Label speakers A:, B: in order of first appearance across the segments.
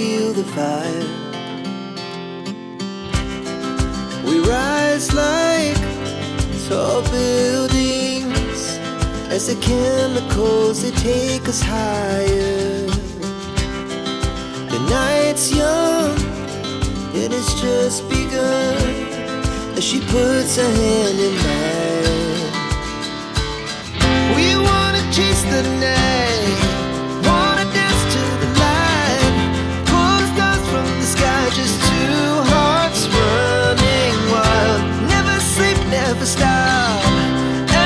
A: feel the fire. We rise like tall buildings as the chemicals, they take us higher. The night's young and it's just begun as she puts her hand in mine. We wanna chase the night, wanna dance to the light, pull the stars from the sky, just two hearts running wild. Never sleep, never stop,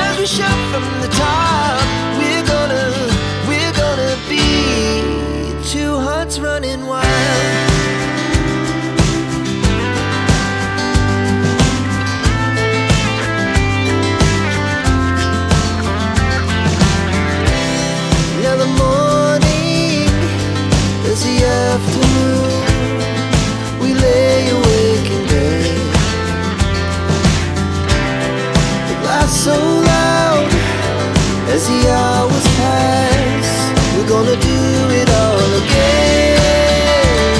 A: as we shout from the top. We're gonna be two hearts running wild. Afternoon, we lay awake in bed. The laughs so loud as the hours pass. We're gonna do it all again.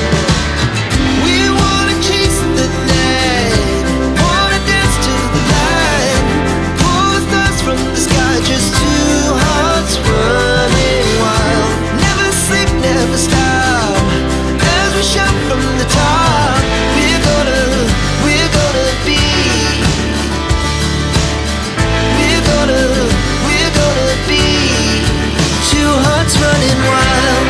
A: We wanna chase the night, wanna dance to the light, pull the stars from the sky, just two hearts running wild. Never sleep, never stop, shout from the top. We're gonna be, we're gonna be two hearts running wild.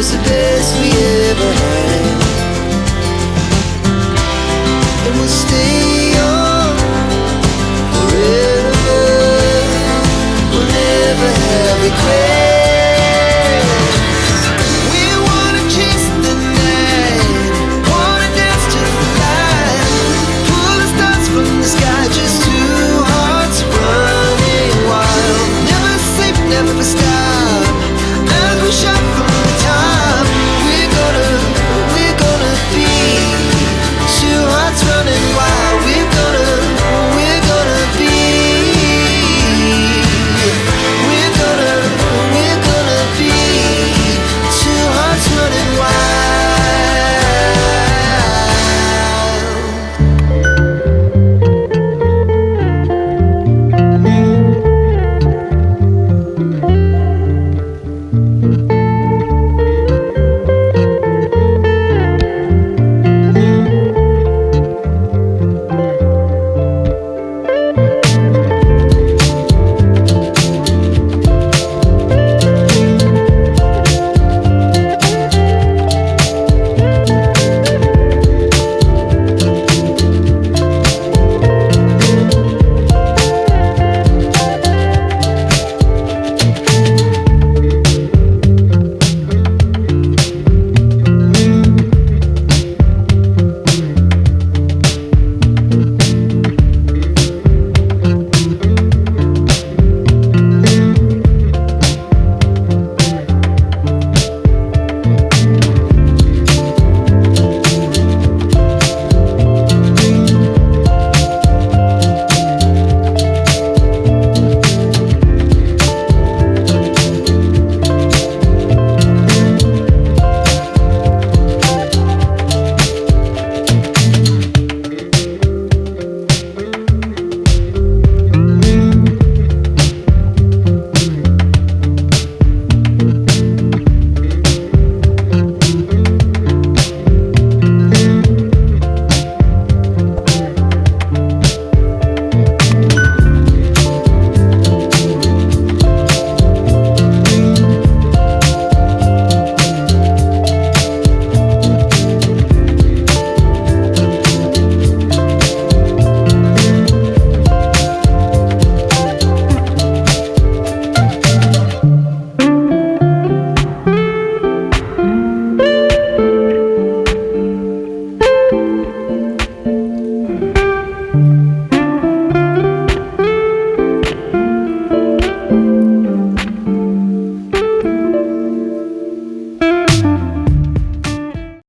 A: The best we ever had, and we'll stay on forever. We'll never have regret.